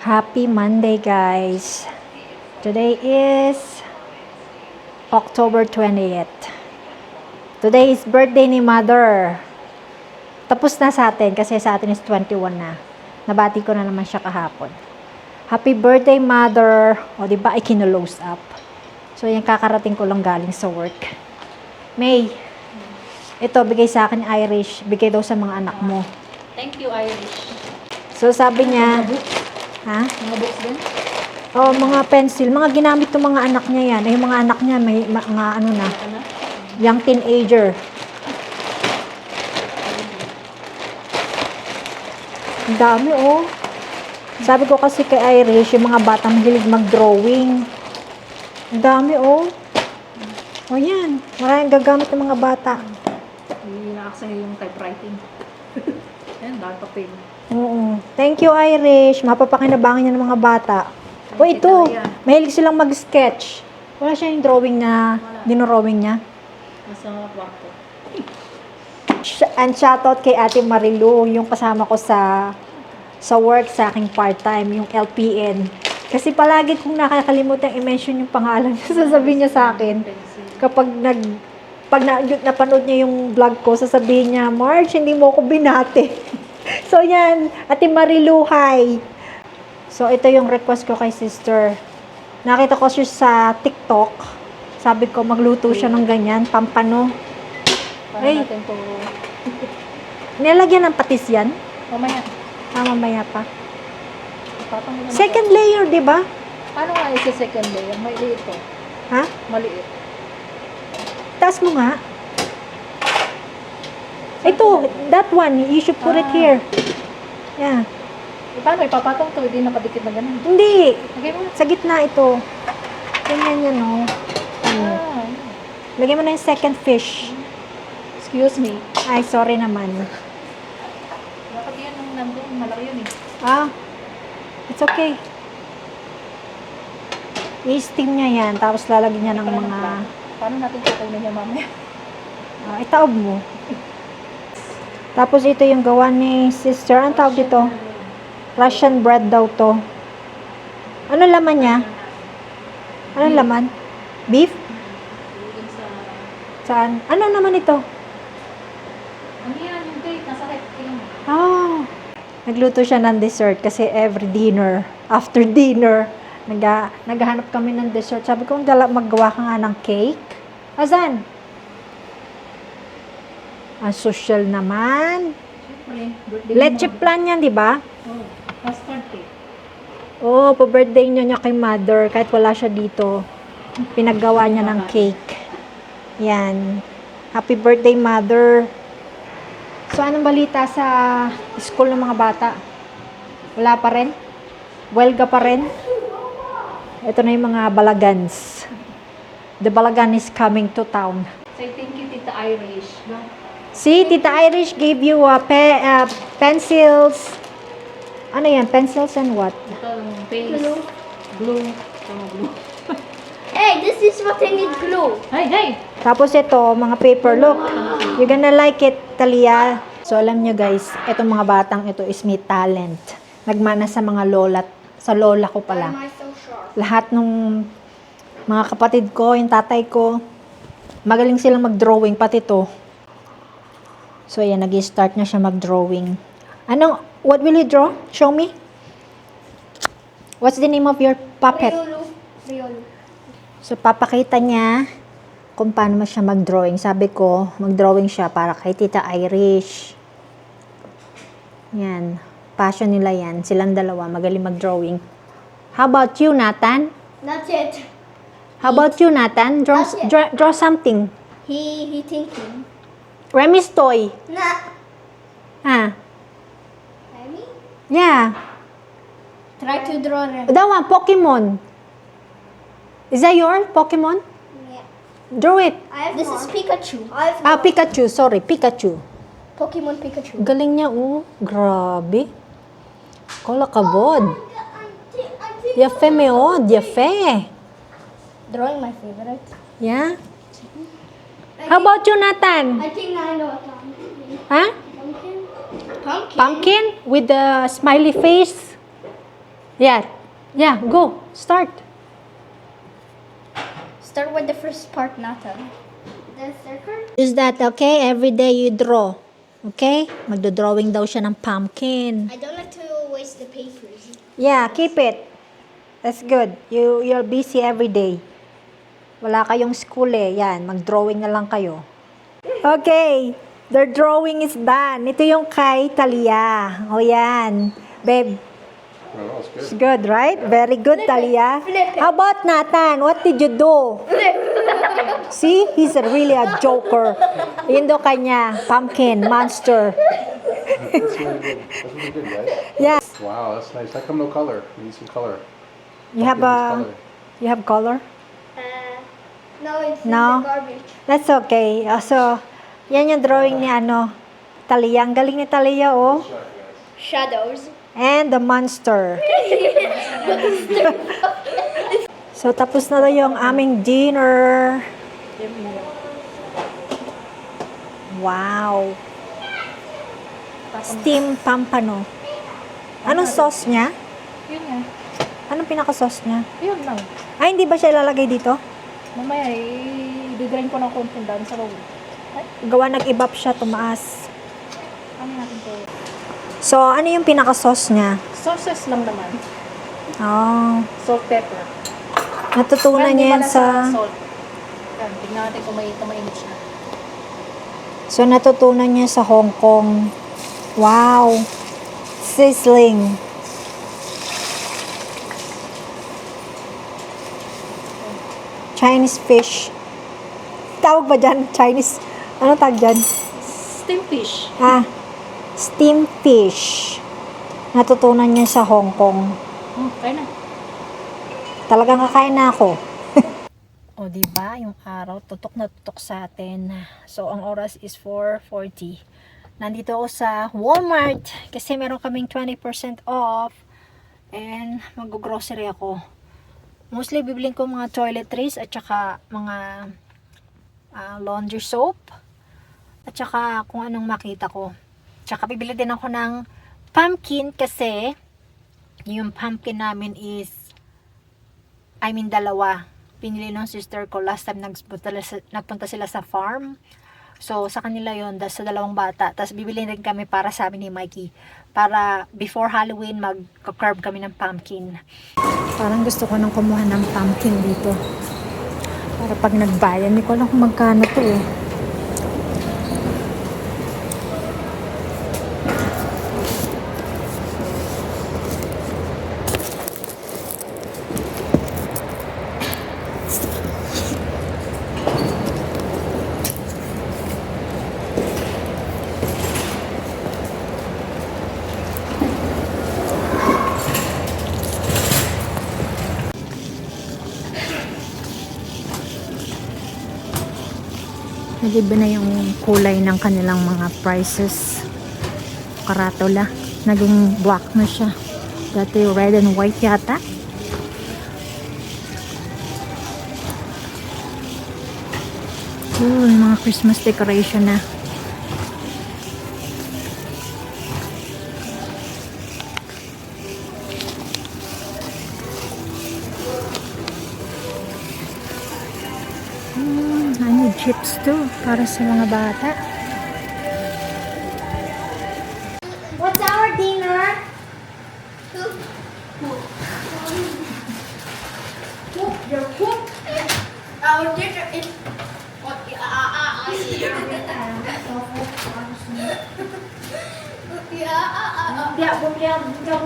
Happy Monday, guys. Today is October 20th. Today is birthday ni Mother. Tapos na sa atin kasi sa atin is 21 na. Nabati ko na naman siya kahapon. Happy birthday, Mother. O, diba, ay kinulose up. So, yan, kakarating ko lang galing sa work. May, ito, bigay sa akin Irish. Bigay daw sa mga anak mo. Thank you, Irish. So, sabi niya, ha? Mga books din? Oh, mga pencil. Mga ginamit ng mga anak niya yan. Yung mga anak niya, may mga ano na, young teenager. Ang dami, oh. Sabi ko kasi kay Irish, yung mga bata mahilig mag-drawing. Ang dami, oh. O yan. Maraming gagamit ng mga bata. Ina-access yung typewriting. Ayan, dahil papel. Oo. Thank you, Irish. Mapapakinabangan niya ng mga bata. O ito, mahilig silang mag-sketch. Wala siya yung drawing na dinodrawing niya. Nasa kwarto. And shoutout kay Ate Marilu, yung kasama ko sa work, sa aking part-time, yung LPN. Kasi palagi kong nakakalimutan i-mention yung pangalan niya, sasabihin niya sa akin. Kapag napanood niya yung vlog ko, sasabihin niya, Marge, hindi mo ako binati. So yan, Ate Marilu, hi! So ito yung request ko kay sister. Nakita ko siya sa TikTok. Sabi ko, magluto siya ng ganyan, pampano. Paano natin to? Nilagyan ng patis yan? Mamaya. Mamaya pa. Patang mo na Second layer, di ba? Paano nga isa second layer? Maliit to. Ha? Maliit. Taas mo nga. Ito, that one, you should put it here. Yeah. Paano? Ipapatong to, hindi nakadikit na ganun. Hindi. Lagay mo. Sa gitna ito. Ganyan yan, no? Ah. Lagyan mo na yung second fish. Excuse me. Ay, sorry naman. Dapat yan nung nandun. Malaki yun eh. Ah, it's okay. I-steam niya yan, tapos lalagyan niya ng mga... Paano natin kukunin niya mamaya? Itaob mo. Tapos ito yung gawa ni sister. Ang tawag dito? Russian bread daw to. Ano laman niya? Ano laman? Beef? Saan? Ano naman ito? Ano yan? Yung cake. Nasa cake. Ah, nagluto siya ng dessert kasi every dinner, after dinner, naghahanap kami ng dessert. Sabi ko, maggawa ka nga ng cake. Asan? Ang social naman. Leche plan yan, di ba? Oh, custard cake. Oh, pa-birthday niya kay Mother. Kahit wala siya dito, pinaggawa niya ng cake. Yan. Happy birthday, Mother. So, anong balita sa school ng mga bata? Wala pa rin? Welga pa rin? Ito na yung mga balagans. The balagan is coming to town. Say thank you, Tita Irish. No? See, Tita Irish gave you pencils. Ano yan? Pencils and what? Ito, paste. Glue. Glue. Hey, this is what I need glue. Hey, hey! Tapos ito, mga paper. Look, you're gonna like it, Talia. So, alam nyo guys, itong mga batang ito is may talent. Nagmana sa mga lola, sa lola ko Why pala. am I so sharp? Lahat nung mga kapatid ko, yung tatay ko, magaling silang mag-drawing, pati to. So, ayan, nag-start na siya mag-drawing. What will you draw? Show me. What's the name of your puppet? Riolu. Riolu. So, papakita niya kung paano siya mag-drawing. Sabi ko, mag-drawing siya para kay Tita Irish. Yan. Passion nila yan. Silang dalawa, magaling mag-drawing. How about you, Nathan? Not yet. How about you, Nathan? Draw something. He thinking. Remy's toy. Nah. Ah, Remy? yeah. Try to draw Remy. That one, Pokemon. Is that your Pokemon? Yeah. Draw it. This is Pikachu. Pikachu. Sorry, Pikachu. Pokemon Pikachu. Galing niya, oh. Grabe. Kola kabod. Yafe me, oh. Yafe. Drawing my favorite. Yeah. How about you, Nathan? I think I know what pumpkin. Huh? Pumpkin? Pumpkin with the smiley face? Yeah. Yeah, go. Start. Start with the first part, Nathan. The circle? Is that okay? Every day you draw. Okay? Magdo-drawing daw siya ng pumpkin. I don't like to waste the papers. Yeah, keep it. That's good. You're busy every day. Wala kayong school eh. Yan, mag-drawing na lang kayo. Okay. Their drawing is done. Ito yung kay Talia. O yan. Babe, Oh, that's it's good. good, right? Very good, Talia. How about Nathan? What did you do? See? He's really a joker. Yun do kanya. Pumpkin, monster. That's really good. That's really good, right? Yeah. Wow, that's nice. How come no color? We need some color. You have Pumpkin needs color? No, it's No? in the garbage. That's okay. So, yan yung drawing ni Talia. Ang galing ni Talia, oh. Shadows. And the monster. So, tapos na daw yung aming dinner. Wow. Steam pampano. Anong sauce niya? Yun nga. Anong pinaka-sauce niya? Yun lang. Ay, hindi ba siya ilalagay dito? Mamaya, i-grind ko ng konti down sa loob. Ay, Gawa nag-ibap siya, tumaas. ano natin to? So, ano yung pinaka-sauce niya? Sauces lang naman. Oh, Salt, pepper. natutunan Pero niya yan hindi sa... pala salt. Yan, tignan natin kung mainit siya. So, natutunan niya sa Hong Kong. Wow! Sizzling. Chinese fish. Tawag ba dyan? Chinese? Ano tawag dyan? Steam fish. Steam fish. Natutunan niya sa Hong Kong. Kaya na. Talagang kakain na ako. O, diba? Yung araw, tutok na tutok sa atin. So, ang oras is 4:40. Nandito ako sa Walmart kasi meron kaming 20% off. And, mag-grocery ako. Mostly, bibilin ko mga toiletries at saka mga laundry soap. At saka kung anong makita ko. Tsaka bibili din ako ng pumpkin kasi yung pumpkin namin is dalawa. Pinili ng sister ko last time nagpunta sila sa farm. So, sa kanila yon sa dalawang bata. Tapos, bibili rin kami para sa amin ni Mikey. Para before Halloween, mag-carve kami ng pumpkin. Parang gusto ko nang kumuha ng pumpkin dito. Para pag nagbayan, hindi ko alam kung magkano to eh. Nag-iba na yung kulay ng kanilang mga prices. Karatula. Naging black na siya. Dati red and white yata. Yung mga Christmas decoration na. I need chips too, para sa mga bata. What's our dinner? Your cook? Our dinner is... Hindi ako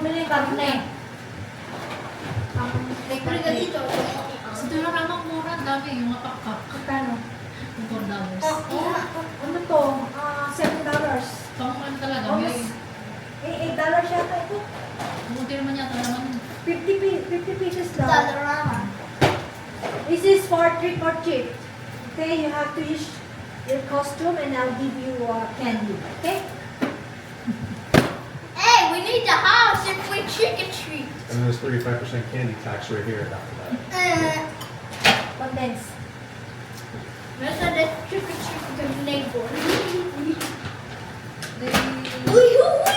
bumili ng karne. Sa tulong ramang mura, dami yung mga pakpak. Magkano? $4. Ano to? $7. Pang ano talaga, may $8 yata ito. buti naman yata naman. 50 pieces lang. This is for trick or treat. Okay, you have to use your costume and I'll give you candy. Okay? Hey, we need the house if we trick or treat. And there's 35% candy tax right here after that. Condense. Let's have the trick or treat with the neighbor. They, Uy, uy!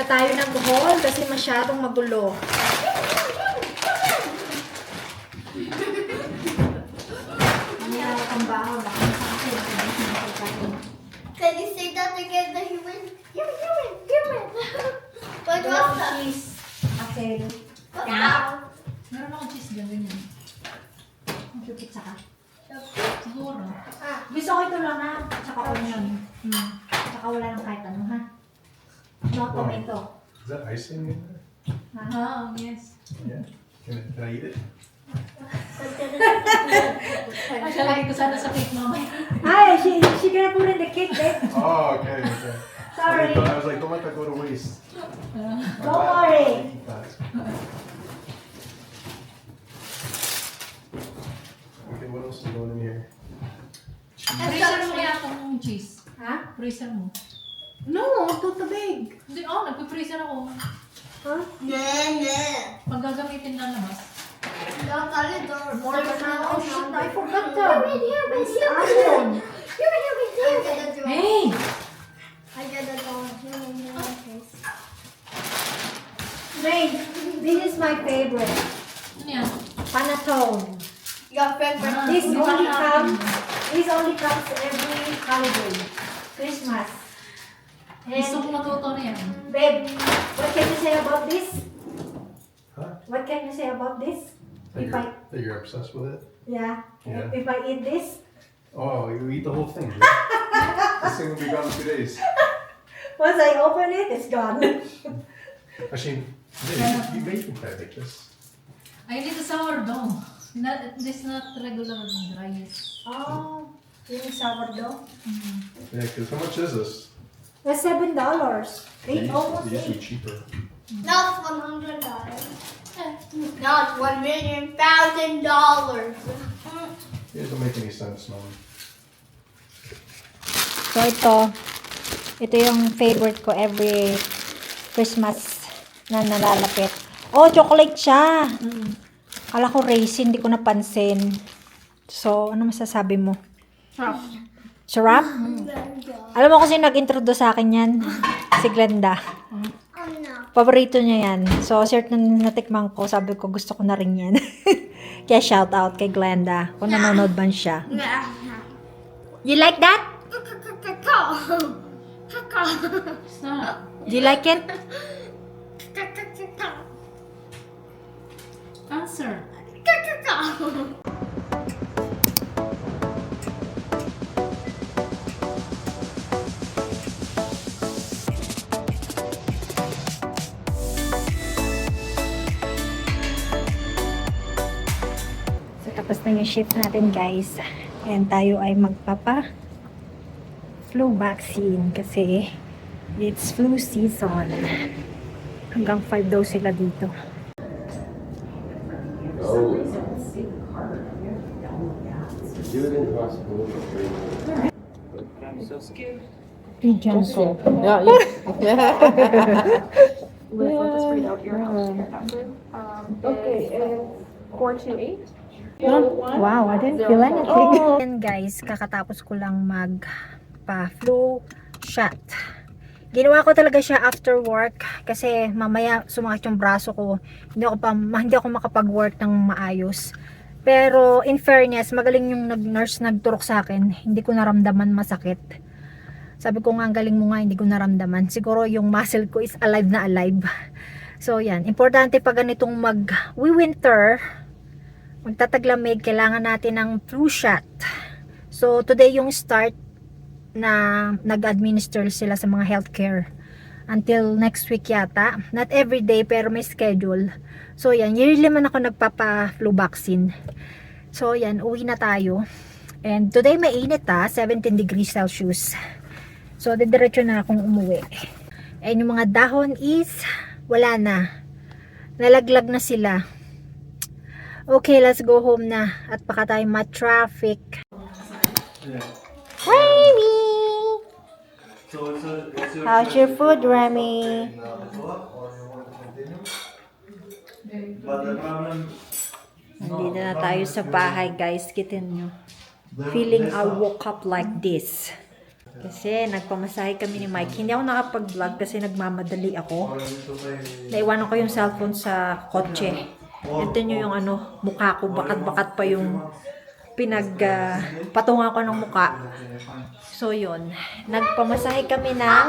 tayo ng hall kasi masyadong magulo. Mamaya ang baho. Can you say that again? That you win? You win. What was that? Cheese. Apple. Wow. Meron akong cheese dyan, ganyan. Ang cupid saka. Siguro. Gusto ko ito lang ha. Tsaka onion. Tsaka wala nang kahit ano ha. No tomato. Is that icing in there? Ah, yes. Yeah. Can I eat it? Lalagay ko sana sa cake mamaya. Ay, she gonna put in the cake, babe. Oh, okay, okay. Sorry. I was like, don't let that go to waste. Don't worry. Eat that. Okay, what else is going in here? Freezer mo yata yung cheese. Ha? Freezer mo. No, tutubig. Hindi, nagpe-freezer ako. Huh? Pag gagamitin na labas. More than an option. I forgot that. It's onion. Hey! Wait, this is my favorite. Ano yan? Panettone. Your favorite. This only comes every holiday. Christmas. Gusto And, ko matuto na yan. babe, what can you say about this? Huh? What can you say about this? If I, That you're obsessed with it? yeah. Yeah. If I eat this, Oh, you eat the whole thing. Right? This thing will be gone in 2 days. once I open it, it's gone. Actually, yeah, you can try like this. I need a sourdough. This not regular rice. Oh, you need sourdough? Yeah, because how much is this? That's $7. Almost They used to be $8. cheaper. Not $100. Not $1,000,000. It doesn't make any sense, Mom. So ito yung favorite ko every Christmas na nalalapit. Oh, chocolate siya. Kala ko raisin, hindi ko napansin. So, ano masasabi mo? Sarap? Alam mo kasi nag-introduce sa akin yan, si Glenda. Paborito niya yan. So, certain natikman ko, sabi ko gusto ko na rin yan. Kaya shout out kay Glenda kung nanonood man siya. You like that? Stop. Do you like it? Answer. So, tapos na yung shift natin, guys. And tayo ay magpapa-flu vaccine kasi it's flu season. Hanggang 5 daw sila dito. Oh. Do it in hospital. Region ko. Wow, I didn't feel anything. And guys, kakatapos ko lang magpa-flu shot. Ginawa ko talaga siya after work kasi mamaya sumakit yung braso ko. Hindi ako makapag-work ng maayos. Pero in fairness, magaling yung nurse nagturok sa akin. Hindi ko naramdaman masakit. Sabi ko nga, ang galing mo nga, hindi ko naramdaman. Siguro yung muscle ko is alive na alive. So yan, importante pag ganitong mag-winter, magtataglamig, kailangan natin ng flu shot. So today yung start na nag-administer sila sa mga healthcare until next week yata. Not every day pero may schedule. So yan, usually man ako nagpapa-flu vaccine. So yan, uwi na tayo. And today mainit 17 degrees Celsius. So didiretso na akong umuwi. And yung mga dahon is wala na. Nalaglag na sila. Okay, let's go home na. At baka tayo ma-traffic. Yeah. Remy! So what's your How's your food, Remy? But the problem Nandito na tayo sa bahay, guys. Kitin nyo. Feeling I woke up like this. Kasi nagpamasahe kami ni Mike. Hindi ako nakapag-vlog kasi nagmamadali ako. Naiwanan ko yung cellphone sa kotse. Ito nyo yung mukha ko. Bakat-bakat pa yung patungan ko ng mukha. So, yun. Nagpamasahe kami ng...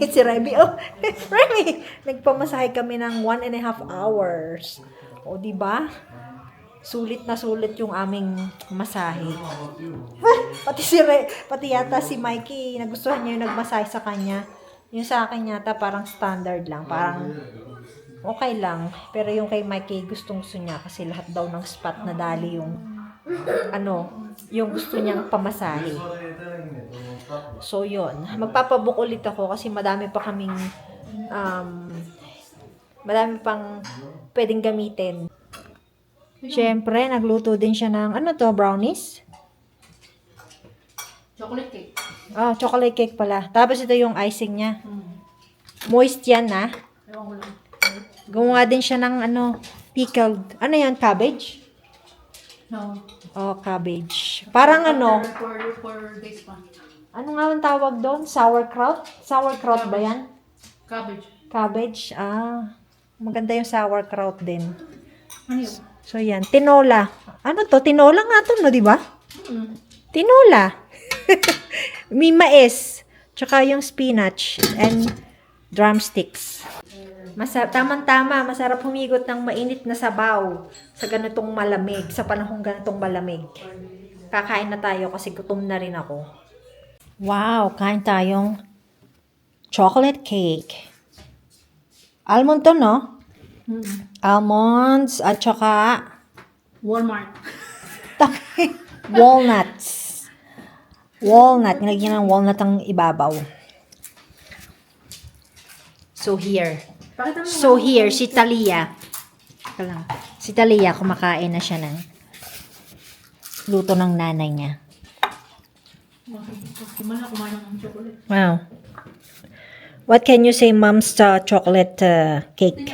si Remy. Oh, Remy! Nagpamasahe kami ng 1.5 hours. O, diba? Sulit na sulit yung aming masahe. Pati yata si Mikey, nagustuhan niya yung nagmasahe sa kanya. Yung sa akin yata parang standard lang. Parang okay lang. Pero yung kay Mikey, gustong-gusto niya kasi lahat daw ng spot na dali yung yung gusto niyang pamasahe. So, yun. Magpapabook ulit ako kasi madami pang pwedeng gamitin. Siyempre, nagluto din siya ng, brownies? Chocolate cake. Oh, chocolate cake pala. Tapos ito yung icing niya. Moist yan, ha? Ewan ko lang. Gumawa din siya ng, pickled. Ano yan, cabbage? No. Oh, cabbage. Parang For days pa. ano nga ang tawag doon? Sauerkraut? Sauerkraut ba yan? Cabbage. Cabbage? Ah, maganda yung sauerkraut din. Ano yun? So, yan. Tinola. Ano to? Tinola nga to, no? Diba? Tinola. May mais. Tsaka yung spinach and drumsticks. Tamang-tama. Masarap humigot ng mainit na sabaw sa ganitong malamig. Sa panahong ganitong malamig. Kakain na tayo kasi gutom na rin ako. Wow! Kain tayong chocolate cake. Almond to, no? Almonds at saka Walmart. walnuts. Walnut. Nilagyan ng walnut ang ibabaw. So here. Pakita mo So here, si Talia. Teka lang. Si Talia, kumakain na siya ng luto ng nanay niya. Gimana kumain ng chocolate? Wow. What can you say, Mom's chocolate cake?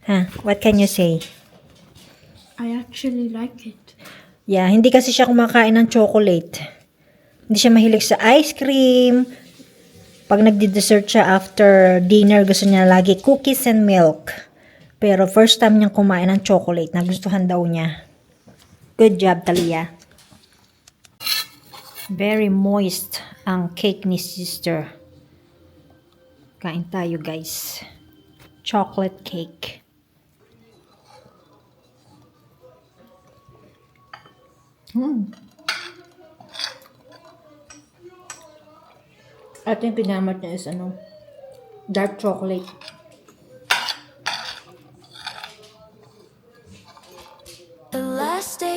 Huh? What can you say? I actually like it. Yeah, hindi kasi siya kumakain ng chocolate. Hindi siya mahilig sa ice cream. Pag nagdi-dessert siya after dinner, gusto niya lagi cookies and milk. Pero first time niyang kumain ng chocolate, nagustuhan daw niya. Good job, Talia. Very moist ang cake ni sister. Kain tayo, guys. Chocolate cake. At yung pinamat niya is dark chocolate. The last day